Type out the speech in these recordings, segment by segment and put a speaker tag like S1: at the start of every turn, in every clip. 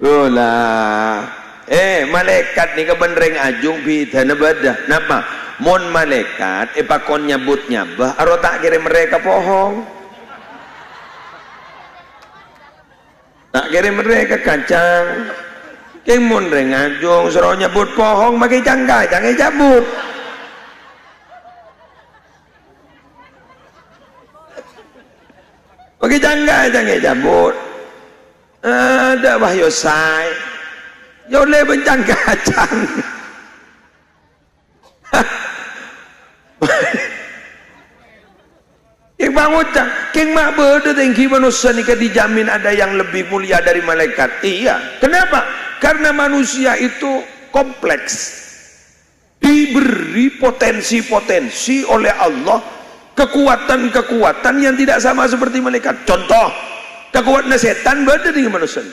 S1: Ulah. Malaikat ni kebenreng ajung bidana badah. Napa? Mon malaikat pakon nyabut nyabah aro tak kira mereka pohong. Tak kira mereka kacang. Keng mon reng ajung suruh nyabut pohong makai jangka jangan cabut. Makai jangka jangan cabut. Ada wahyu sai. Yo le bencang kacang. Yang bangun cang, keng mak berde tengki manusia ni dijamin ada yang lebih mulia dari malaikat. Iya. Kenapa? Karena manusia itu kompleks. Diberi potensi-potensi oleh Allah kekuatan-kekuatan yang tidak sama seperti malaikat. Contoh, kekuatan setan berde dengan manusia.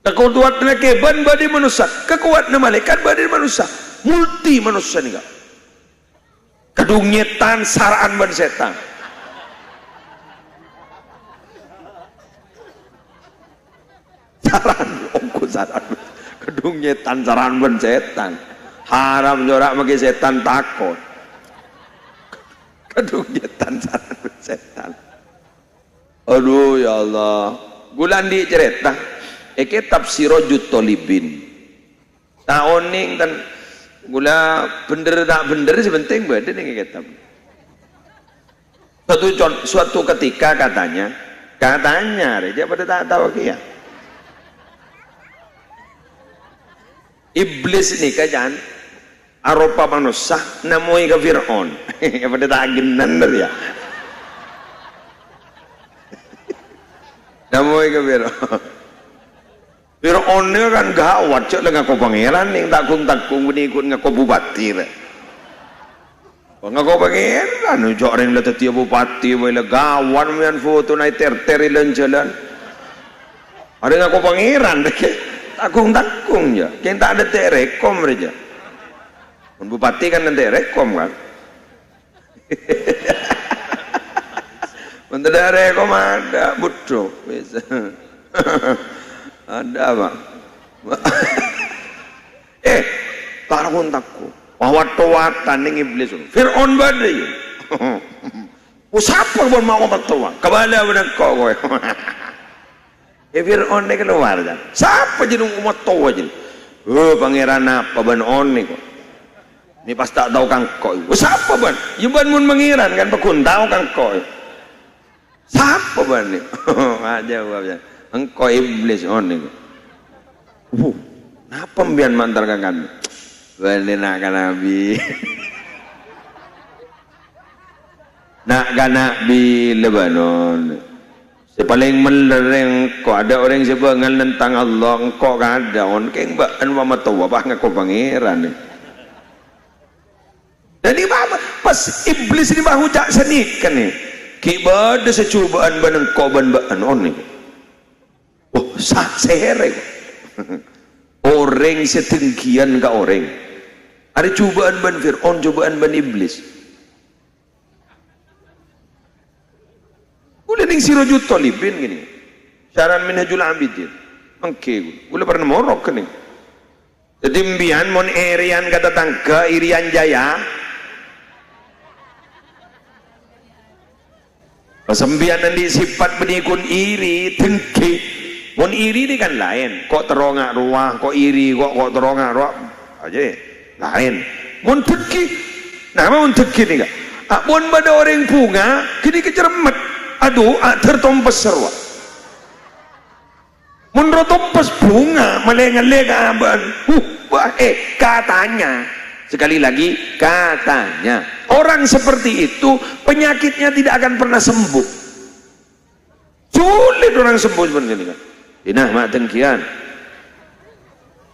S1: Kekuatan keban badi manusia, kekuatan malaikat badi manusia, multi manusia nih kak. Kedungetan saraan ban setan. Saran ongko saran. Kedungetan saraan ban setan. Haram jorak maki setan takut. Kedungetan saraan ban setan. Aduh ya Allah. Gulan di cerita. Eke tafsiro jutolibin. Taoning dan gula bener tak bener sebenting badan yang kitab. Suatu ketika katanya dia pada tak tahu kia. Iblis ini kajan aropa manusia namoi ke Fir'aun. Pada tak genan ya. Namoi ke Fir'aun. Fir'aun ni kan gawat cak dengan kau pangeran yang takung ikut ngako bupati le. Ngako pangeran cak orang le tiap bupati wala gawat mian foto naik ter jalan. Ada ngako pangeran dek takung ya. Yang tak ada terekom aja. Bupati kan nanti rekom kan. Menteri rekom ada butuh bisa. Ada apa? Tarun takku. Wawat-watan ning iblis. Fir'aun badai. Siapa pun mau bertuan? Kebala benar kau kowe. Fir'aun ni keluar dah. Siapa jadi umat tua jadi? Pangeran apa ban on ni kok? Ni pas tak tahu kang kau. Siapa ban? Yuban mun mengiran kan pekun tahu kang kau. Siapa ban ni? Aja aja. Engkau iblis on ni. Napa mbian mantar kan? Balik nak kan Nabi. Nak kan Nabi Lebanon. Sepaling melereng kau ada orang sebab ngalentang Allah engkau kan ada on keng baan mama tahu apa ngaku pangeran ni. Dan ini pas iblis ni bahu cak senik kan ni. Kibada secubaan ban engkau ban on ni. Sehere orang setinggian ke orang ada cobaan ban Fir'aun, cobaan ban iblis. Udah ning siro jutolibin gini syaran minhajul abidin mengke udah pernah morok kan nih jadi mbian mon erian kata tangga irian jaya pasembian nanti sifat benikun iri tengki. Mon iri ini kan lain, kok terongak ruah, kok iri, kok terongak ruah, aja lain. Mon teki, nama mon teki ni kan. Mon pada orang bunga, kini kecermet, aduh, tertompas serwa. Mon rotompas bunga, malengan-lengan aban, katanya, sekali lagi katanya, orang seperti itu penyakitnya tidak akan pernah sembuh. Sulit orang sembuh seperti ini kan. Inah mak tengkian.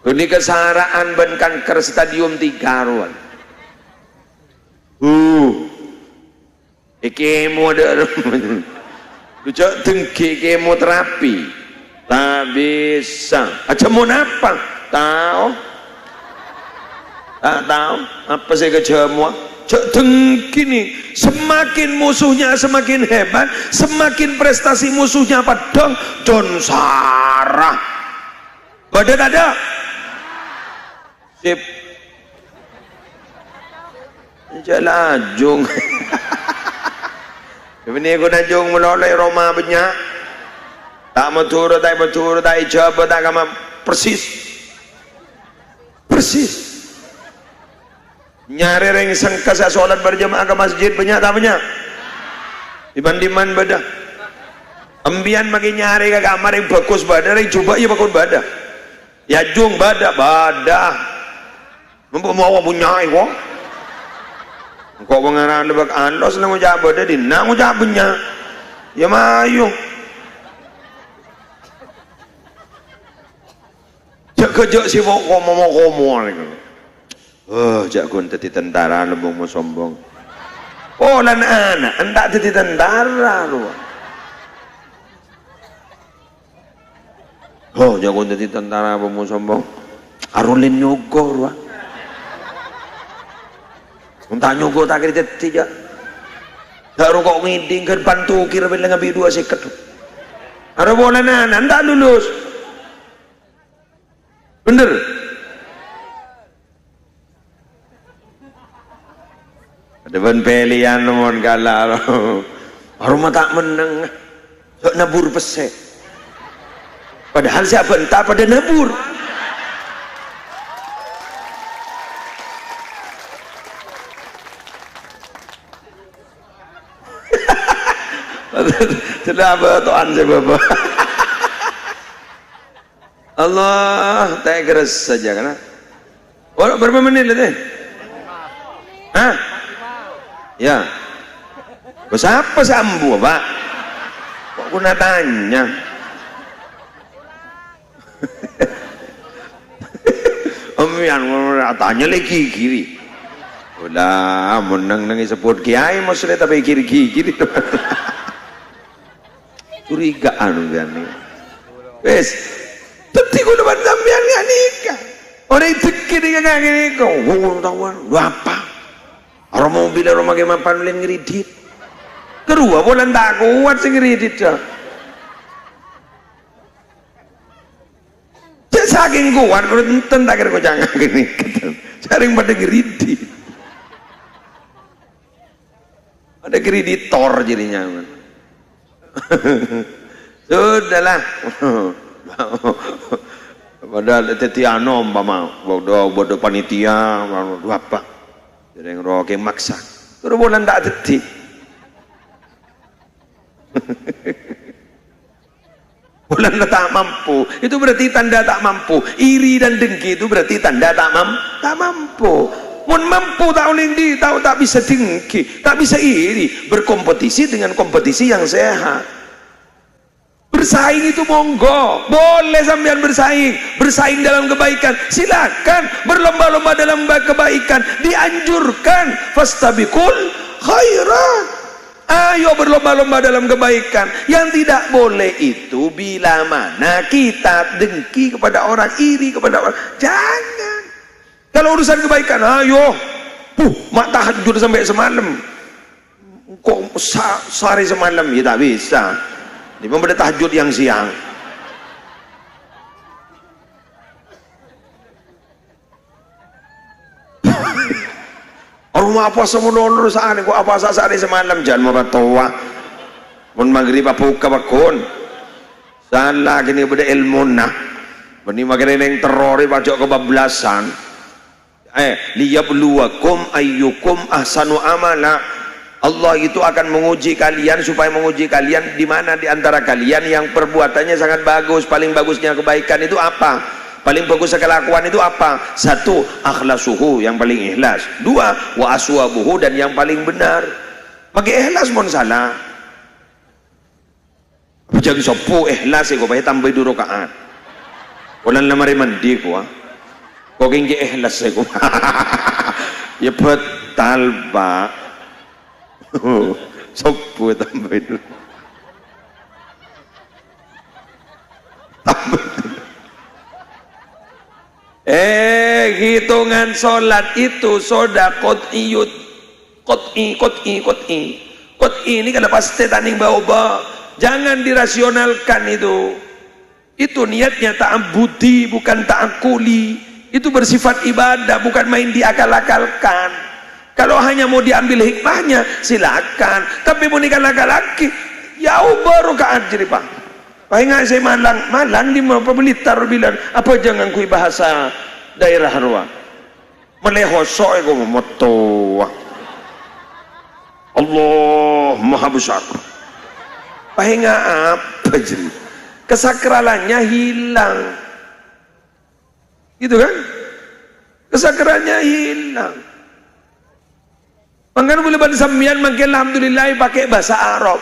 S1: Ini kesaraan ban kanker stadium 3 ruan. Kemo ada. Lucu tengki kemoterapi. Tak bisa. Aja mau apa? Tahu? Tak tahu. Apa saya kejamua? Cak tengki nih. Semakin musuhnya semakin hebat, semakin prestasi musuhnya padang. John Sarah Badan ada? Sip. Jalan jung. Ini aku najung meloleh Roma banyak. Tak matur, tak ijab, tak kama persis. Persis. Nyari ring sengkasa sholat berjamaah ke masjid banyak tak banyak? Diman badah. Ambian makin nyari ke kamar yang bagus badah, yang coba ya bagus badah. Ya jung badah. Mau punya iwo. Kau mengarang lebak anlos nak ngucap badah di nak ngucap punya. Ya mayung. Kejak si komo jak gun tadi tentara lebong mau sombong. Oh lan anak endak tadi tentara lu. Oh jago tadi tentara mau sombong. Arulin nyogor wah. Entah nyogor tak kira jadi. Baru kok ngiding kan bantu kira bila ngabi 2 seket. Ada bolan anak endak lulus. Bener. Ada pilihan nomor galau. Orang tak meneng. Sok nabur pesek. Padahal siapa entah pada nabur. Sudah betuan sebab. Allah, tak keras saja kan? Oh, berapa menit lagi? Hah? Ya. Bos apa sambu, Pak? Kok guna tanya? Om yang tanya lagi kiri. Udah, menang nangis sebut kiai, maksudnya tapi kiri. Curigaan nih. Wes. Tapi aku dapat sampean nggak nikah. Orang itu kiri nggak nikah. Wow, tawan, lu apa? Orang mau bilang rumah gimana panlin ngeridit. Kedua, bulan tak kuat sih ngeridit dah. Saking kuat, kalau enten tak kira kau jangan gini. Sering pada ngeridit. Ada kreditor jadinya. Sudahlah. Padahal tetiano umpama bodoh panitia apa jadi roke maksa terus bulan tak jadi. Bulan tak mampu itu berarti tanda tak mampu. Iri dan dengki itu berarti tanda tak mampu. Mun mampu tak uling tahu tak bisa dengki, tak bisa iri, berkompetisi dengan kompetisi yang sehat. Bersaing itu monggo, boleh sampean bersaing dalam kebaikan, silakan berlomba-lomba dalam kebaikan, dianjurkan fastabiqul khairat. Ayo berlomba-lomba dalam kebaikan. Yang tidak boleh itu bila mana kita dengki kepada orang, iri kepada orang. Jangan. Kalau urusan kebaikan, ayo. Mak tahajud sampai semalam. Kok sehari semalam ya tak bisa. Ini memberi tahajud yang siang. Orang apa semua lulus ani kok apa sehari semalam jangan mau tua. Mun maghrib apa buka bakun. Salah gini beda ilmu nah. Bani maghrib yang terori pajak kebablasan. Liyabluwakum ayyukum ahsanu amala. Allah itu akan menguji kalian supaya menguji kalian di mana di antara kalian yang perbuatannya sangat bagus. Paling bagusnya kebaikan itu apa? Paling bagus kelakuan itu apa? 1, akhlasuhu, yang paling ikhlas. 2, wa aswabuhu, dan yang paling benar. Pakai ikhlas pun salah. Jadi sopo ikhlas kok pakai tambah 2 rakaat. Walan lamari mandi ko. Kok ingge ikhlas ko. Ya betal, Pak. Sopo tambah itu. Hitungan sholat itu sodakot iyut kot'i ini kalau pasti tanding bawa. Jangan dirasionalkan itu. Itu niatnya ta'abbudi bukan ta'akuli. Itu bersifat ibadah, bukan main diakal-akalkan. Kalau hanya mau diambil hikmahnya silakan, tapi mau diakal-akalaki ya baru ka ajri pak. Pahinga saya malang di Blitar bilang apa jangan kui bahasa daerah ruang melehosok ego moto Allah maha besar. Pahinga apa jadi kesakralannya hilang gitu kan, kesakralannya hilang. Makanya boleh pada sambian makin alhamdulillah pakai bahasa Arab,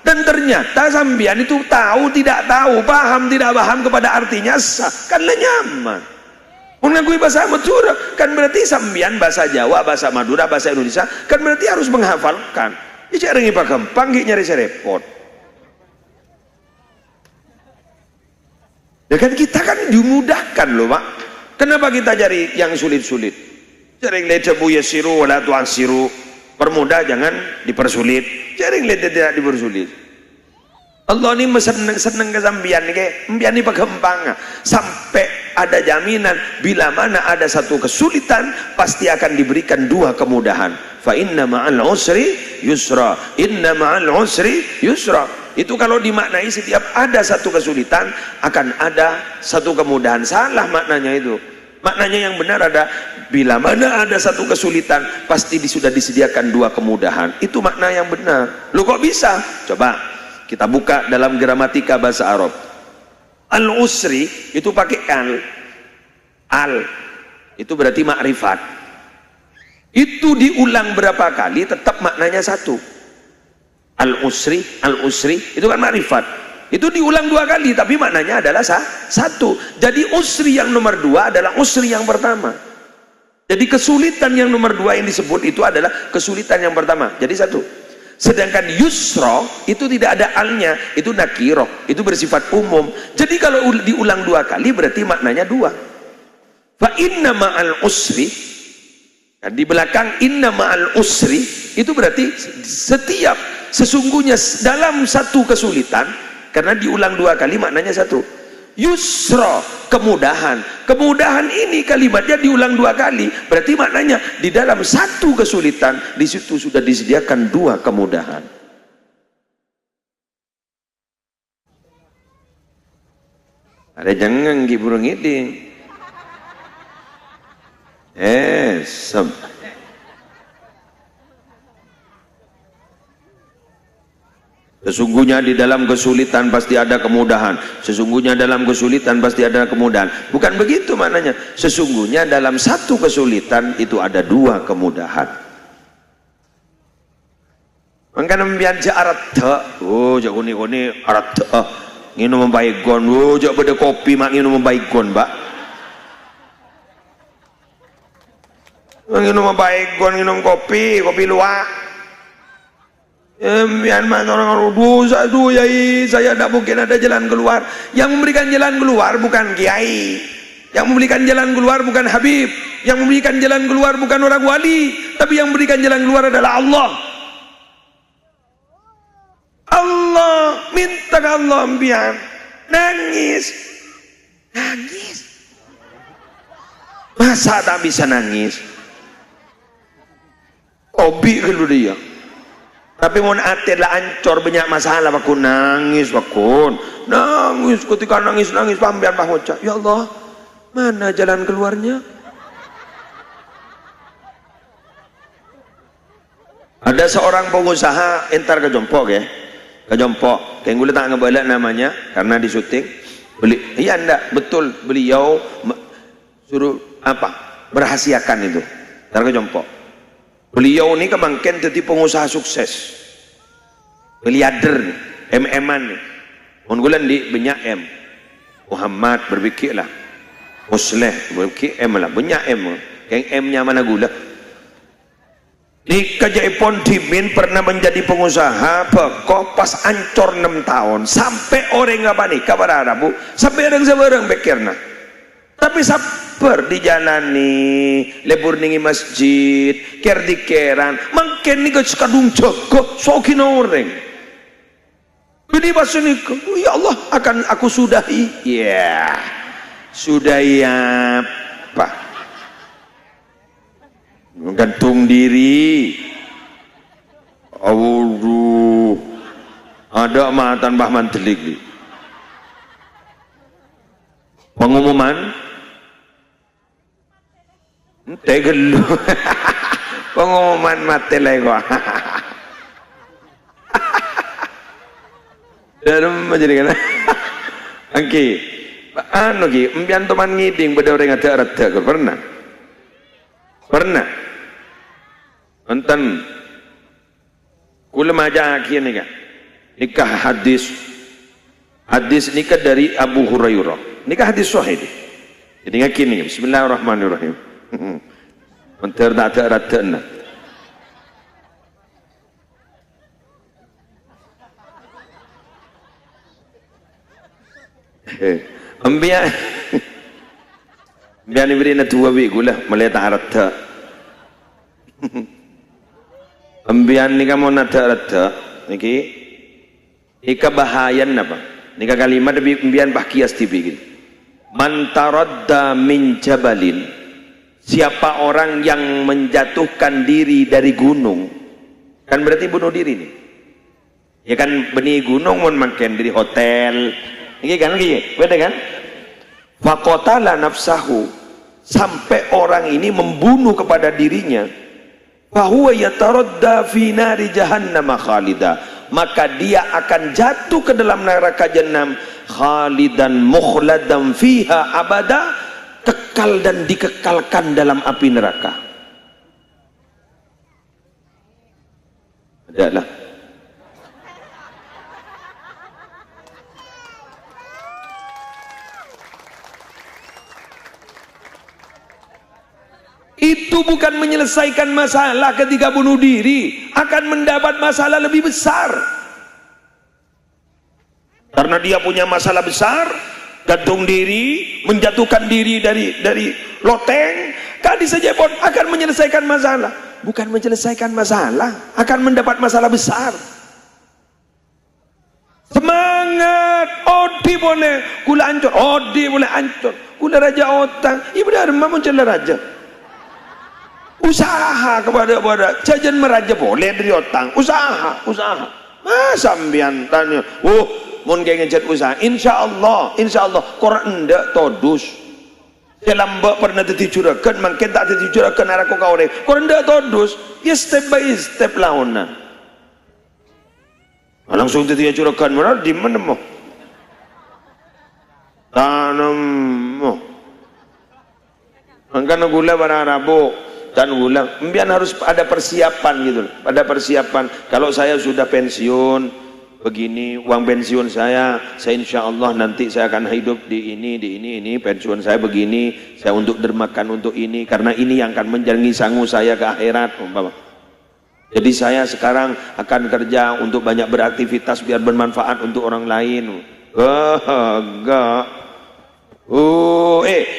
S1: dan ternyata sambian itu tahu tidak tahu, paham tidak paham kepada artinya sah, karena nyaman. Mengakui bahasa Madura kan berarti sambian bahasa Jawa, bahasa Madura, bahasa Indonesia kan berarti harus menghafalkan. Ini rengi pak gampang, nyari repot. Ya kan kita kan dimudahkan loh pak. Kenapa kita cari yang sulit-sulit? Cari lecebu yasiru wala tu'asiru. Permudah jangan dipersulit. Cari tidak dipersulit. Allah ini seneng kesambian ke mbian ini pagempang sampai ada jaminan bila mana ada satu kesulitan pasti akan diberikan dua kemudahan. Fa inna ma'al usri yusra. Inna ma'al usri yusra. Itu kalau dimaknai setiap ada satu kesulitan akan ada satu kemudahan. Salah maknanya itu. Maknanya yang benar ada bila mana ada satu kesulitan pasti sudah disediakan dua kemudahan. Itu makna yang benar. Lu kok bisa? Coba kita buka dalam gramatika bahasa Arab. Al-usri itu pakai al itu berarti makrifat. Itu diulang berapa kali tetap maknanya satu. Al-usri itu kan makrifat. Itu diulang dua kali tapi maknanya adalah satu. Jadi usri yang nomor dua adalah usri yang pertama. Jadi kesulitan yang nomor dua yang disebut itu adalah kesulitan yang pertama. Jadi satu. Sedangkan yusra itu tidak ada alnya, itu nakiroh, itu bersifat umum. Jadi kalau diulang dua kali berarti maknanya dua. Fa inna ma'al usri, di belakang inna ma'al usri itu berarti sesungguhnya dalam satu kesulitan, karena diulang dua kali maknanya satu. Yusra, kemudahan. Kemudahan ini kalimatnya diulang dua kali, berarti maknanya di dalam satu kesulitan di situ sudah disediakan dua kemudahan. Ada jangan burung ini. Sesungguhnya di dalam kesulitan pasti ada kemudahan. Sesungguhnya dalam kesulitan pasti ada kemudahan. Bukan begitu maknanya. Sesungguhnya dalam satu kesulitan itu ada dua kemudahan. Mangkana membianja arat oh jak kuni arat nginu membaigon oh jak beda kopi mak nginu membaigon mbak. Nginu membaigon nginu kopi luak. Orang dosa itu yai, saya tidak mungkin ada jalan keluar. Yang memberikan jalan keluar bukan kiai, yang memberikan jalan keluar bukan Habib, yang memberikan jalan keluar bukan orang wali, tapi yang memberikan jalan keluar adalah Allah. Allah, minta ke Allah ambian, nangis, masa tak bisa nangis? Obi kalau dia. Tapi mau hati lah ancor banyak masalah pakun nangis ketika nangis pambian pahoca ya Allah mana jalan keluarnya. Ada seorang pengusaha entar ke Jompok kayak gue tak ngebalik namanya karena di syuting beli iya enggak betul beliau suruh berahasiakan itu entar ke Jompok. Beliau ini kemangken jadi pengusaha sukses, miliarder, MM-an, unggulan di banyak M. Muhammad berpikir lah, Musleh berpikir M lah, banyak M, yang M-nya mana gula. Di Kejaipon Dimin pernah menjadi pengusaha, kok pas ancor 6 tahun, sampai orang apa nih kabar Arabu, sampai orang sebarang pikirna. Tapi sabar dijalani, lebur ningi masjid, ker dikeran, mungkin nih kadung jago, sokin orang. Jadi pas nikah, oh, ya Allah akan aku sudahi. Ya, sudahi apa? Gantung diri. Aduh, ada matan Mbah Mantelik. Pengumuman, tegelu. Pengumuman mati lego. Dalam menjadi kan, oke, anu ki, empian teman ngiding pada orang ada pernah, enten, kula maja akhir nikah hadis nikah dari Abu Hurairah, nikah hadis sahih, jadi ngakin nih, Bismillahirrahmanirrahim, menter tak ada rata. Ambian diberi na 2 minggu lah mulai tak rata. Ambian ni kamu nak rata, niki ika bahayan apa? Nika kalimat lebih ambian bahkias tibi. Man taradda min jabalin, siapa orang yang menjatuhkan diri dari gunung, kan berarti bunuh diri nih. Ya kan benih gunung mun makan dari hotel. Ini kan beda kan? Faqatala nafsahu, sampai orang ini membunuh kepada dirinya, fahuwa yataradda fi nari jahannam khalida, maka dia akan jatuh ke dalam neraka jahanam khalidan mukhladan fiha abada, kekal dan dikekalkan dalam api neraka. Adalah itu bukan menyelesaikan masalah ketika bunuh diri, akan mendapat masalah lebih besar. Karena dia punya masalah besar, gantung diri, menjatuhkan diri dari loteng, kadi saja pun akan menyelesaikan masalah. Bukan menyelesaikan masalah, akan mendapat masalah besar. Semangat, odi boleh, kula ancur, odi boleh ancur, kula raja otang, ibu dharma mencela raja. Usaha kepada jajan meraja boleh dari otang, usaha masa ambian tanya mun kayak ngejar usaha insya Allah korang ndak todus selamba pernah ditijurakan makin tak ditijurakan araku kau deh korang ndak todus ya step by step launa langsung ditijurakan mana di mana mo tanam mo angkana gula barang rabu dan ulang, kemudian harus ada persiapan gitu, ada persiapan. Kalau saya sudah pensiun, begini uang pensiun saya insya Allah nanti saya akan hidup di ini, pensiun saya begini, saya untuk dermakan untuk ini, karena ini yang akan menjangi sangu saya ke akhirat. Jadi saya sekarang akan kerja untuk banyak beraktivitas biar bermanfaat untuk orang lain. Enggak.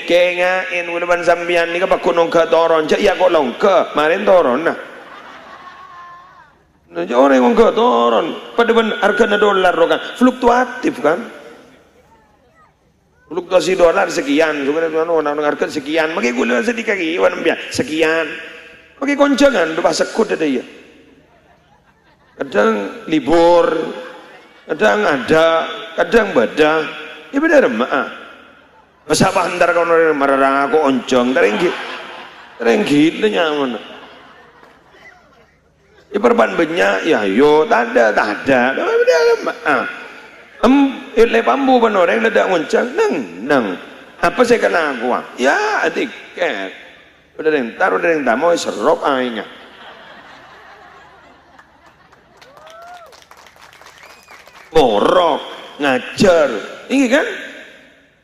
S1: Kengain uleban sambian ni kapag kunong ka toron cak iya ko long ka marin toron na orang yang ka toron pada ban harga na dolar kan fluktuatif kan fluktuasi dolar sekian sebenarnya orang harga sekian maki gula sedikit iwan biar sekian maki konjangan doa sekut ada ya kadang libur kadang ada kadang bada ya benar maaf masa apa hantar kau norang marah aku oncong terenggit nyaman ya perban banyak ya yo tak ada le pambu panoreng ledak oncong nang apa saya kena aku ya tiket udah yang tamu serop aingnya borok ngajar ini kan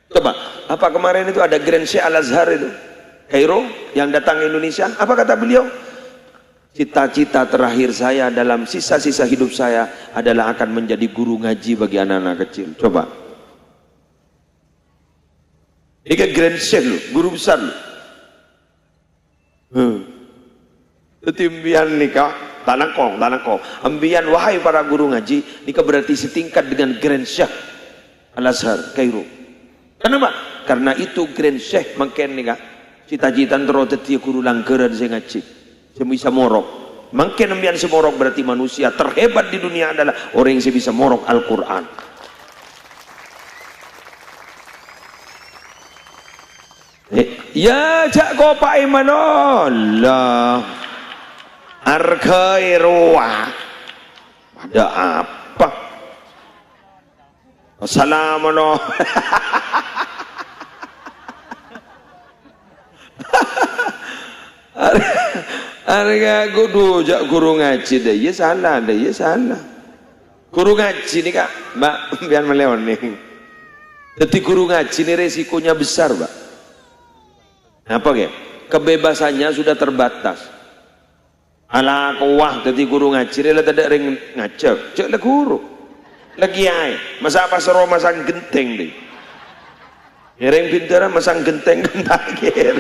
S1: coba apa kemarin itu ada Grand Sheikh Al-Azhar itu Kairo yang datang ke Indonesia, apa kata beliau? Cita-cita terakhir saya dalam sisa-sisa hidup saya adalah akan menjadi guru ngaji bagi anak-anak kecil. Coba ini kan Grand Sheikh loh, guru besar loh. Ketimbian nikah tanakong. Ambian wahai para guru ngaji, ini berarti setingkat dengan Grand Syekh Al-Azhar Kairo. Kenapa? Karena itu Grand Syekh mungkin nih kak, cita-cita terus dia guru langgaran saya ngaji, saya bisa morok. Mungkin ambian semorok berarti manusia terhebat di dunia adalah orang yang bisa morok Al-Quran. Ya jak kopai manolah argai ruah ada apa assalamualaikum harga kudu jak guru ngaji deh ya salah guru ngaji nih kak mbak biar meleon nih jadi guru ngaji ini resikonya besar mbak. Apa ya? Kebebasannya sudah terbatas. Ala kuah jadi guru ngaji lah tidak ring ngajak. Cek lah guru. Lagi ay. Masa apa seru masang genteng deh. Ireng bintara masang genteng kan takir.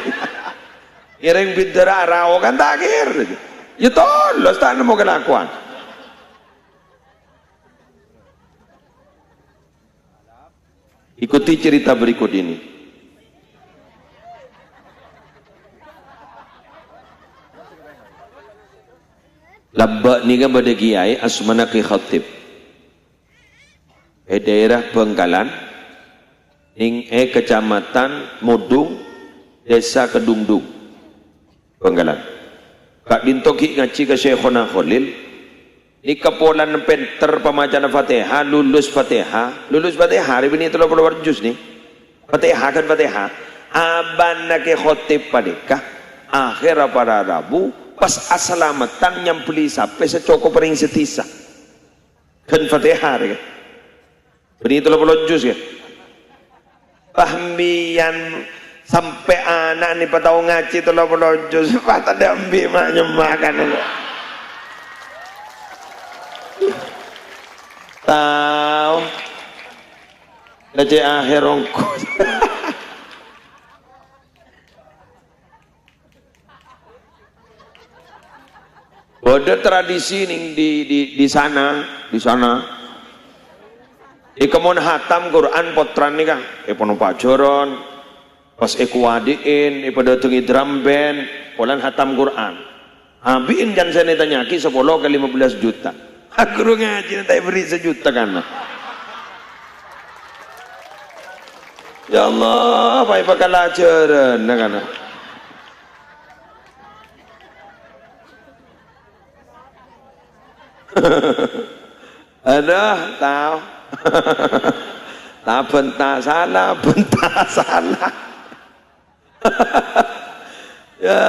S1: Ireng bintara rao kan takir. Ya tolos tak nemu kelakuan. Ikuti cerita berikut ini. Labak ni kan pada kiai Asmanaki Khatib daerah Bengkalan ing kecamatan Mudung desa Kedungdung Bengkalan kak dintoki ngaji ke Syekhona Khalil ini kepolan penter pemacana Fatihah lulus Fatihah hari ini telah keluar juz nih Fatihah aban nake Khatib padekah akhir para Rabu pas asalamatan nyampeli sampai secoko pering setisa kan Fatihah kan ini telah pelojus kan pahmian sampai anak ni patau ngaji telah pelojus patah dambi mak nyemakan tahu ngaji akhir ongkos ada tradisi nih di sana kemun hatam Quran potran nih kang pono pajoron pas ekuadiin pada tungi drum band polan hatam Quran habiin jan saya tanyaki 10 kali 15 juta aku ngaji nanti beri 1 juta kan ya Allah apa yang bakal ajaran kan aduh tahu tak bentak salah ya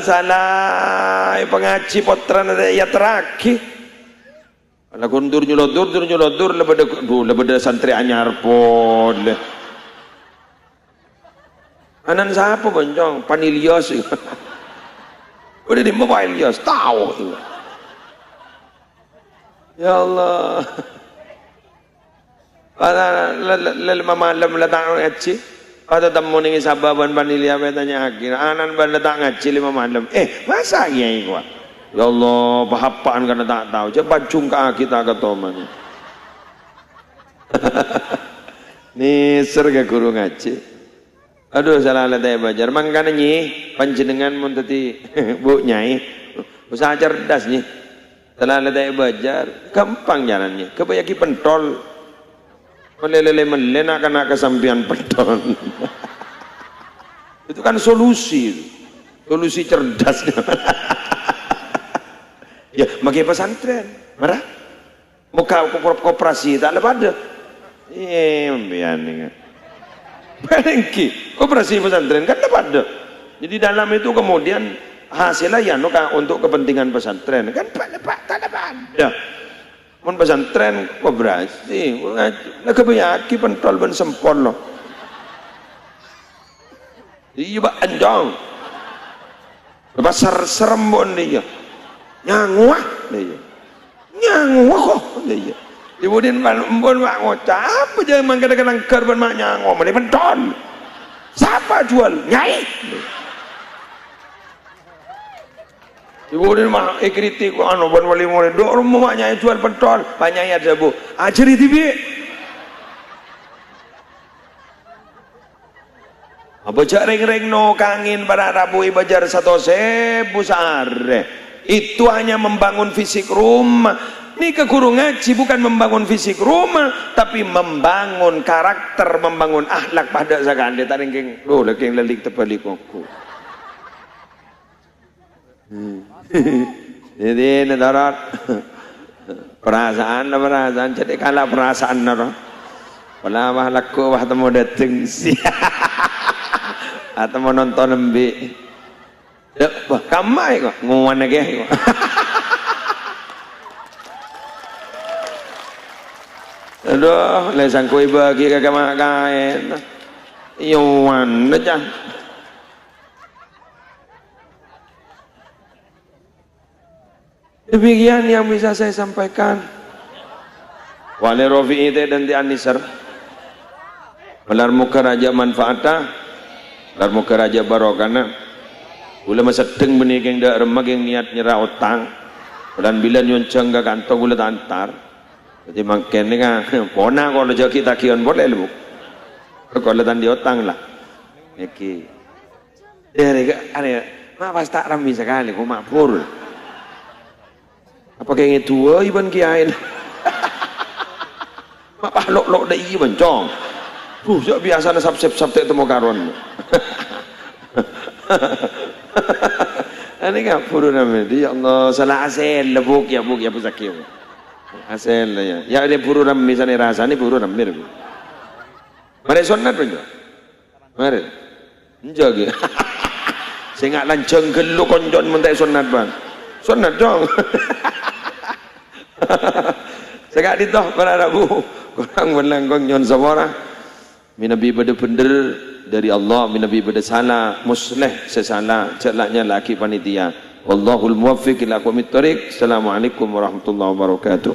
S1: salah pengaji potran ada ya terakhir kalau kundur nyulodur lebeda santri anyar pun anan siapa boncong Panilios udah di mobile Lios tahu tuh. Ya Allah. Pada lima malam letak ngaji. Pada temu nih sababan panilia betanya akhir. Anan ban letak ngaji 5 malam. Masa iya gua? Ya Allah, bahapaan karena tak tahu. Coba cungka kita ke toman. Nih serga guru ngaji. Aduh salah letak belajar. Mangkana nyi panjenengan mun tadi Bu Nyai. Usaha cerdas nih. Setelah letak belajar, gampang jalannya. Kebayaki pentol, melelele akan kesampian pentol. Itu kan solusi cerdas. Ya, bagi pesantren, marah. Muka koperasi tak lepas ada. Biar Bengki, koperasi pesantren kan lepas ada. Jadi dalam itu kemudian hasilnya ya untuk kepentingan pesantren kan tak ada mun pesantren koperasi nak kebayaki pentol ben sempol loh iya pak anjong pasar serembon dia nyanguah dia nyanguah kok dia kemudian mbon mak ngocap apa jangan kadang-kadang kerban mak nyanguah mana pentol siapa jual nyai Ibu ni mah kritik anu ban wali murid do rumahnya jual pentol banyak ada bu ajari tibi apa reng-reng no kangin para rabu ibajar 1.000 sehari itu hanya membangun fisik rumah. Ini ke guru ngaji bukan membangun fisik rumah tapi membangun karakter, membangun akhlak pada zakande taringking do lagi lelik tebalik aku. Jadi nedarat perasaan jadi kalah perasaan nara wala wah laku wah temu dateng si atau mau nonton nembi kamai kok nguan lagi kok aduh lesan kue bagi kagak makan iwan aja. Demikian yang bisa saya sampaikan. Wali Rofi itu dan di Anisar. Belar muka raja manfaatah, belar muka raja barokana. Gula masa deng benih yang dah remag yang niat nyerah utang. Dan bila nyonceng gak kantong gula tantar. Jadi makin ni kan, pona kalau jauh kita kian boleh lu. Kalau tadi utang lah. Neki. Ada, maaf tak ramai sekali, kau makmur. Apa kayak tua iban kiain apa lok dah iban cong siap biasa na sab temu karon ini kan puru namanya ya Allah salah asel lebuk ya pusakir asel ya ada puru nam misalnya rasa ni puru namir mari sunat pun mari menjaga saya nggak lanceng geluk konjon mentai sunat bang sunat dong. Sekak ditoh para rabu kurang menanggung nyon samara minabi pada bener dari Allah minabi pada salah musleh sesalah celaknya laki panitia wallahul muwaffiq ila aqwamit thoriq. Assalamualaikum warahmatullahi wabarakatuh.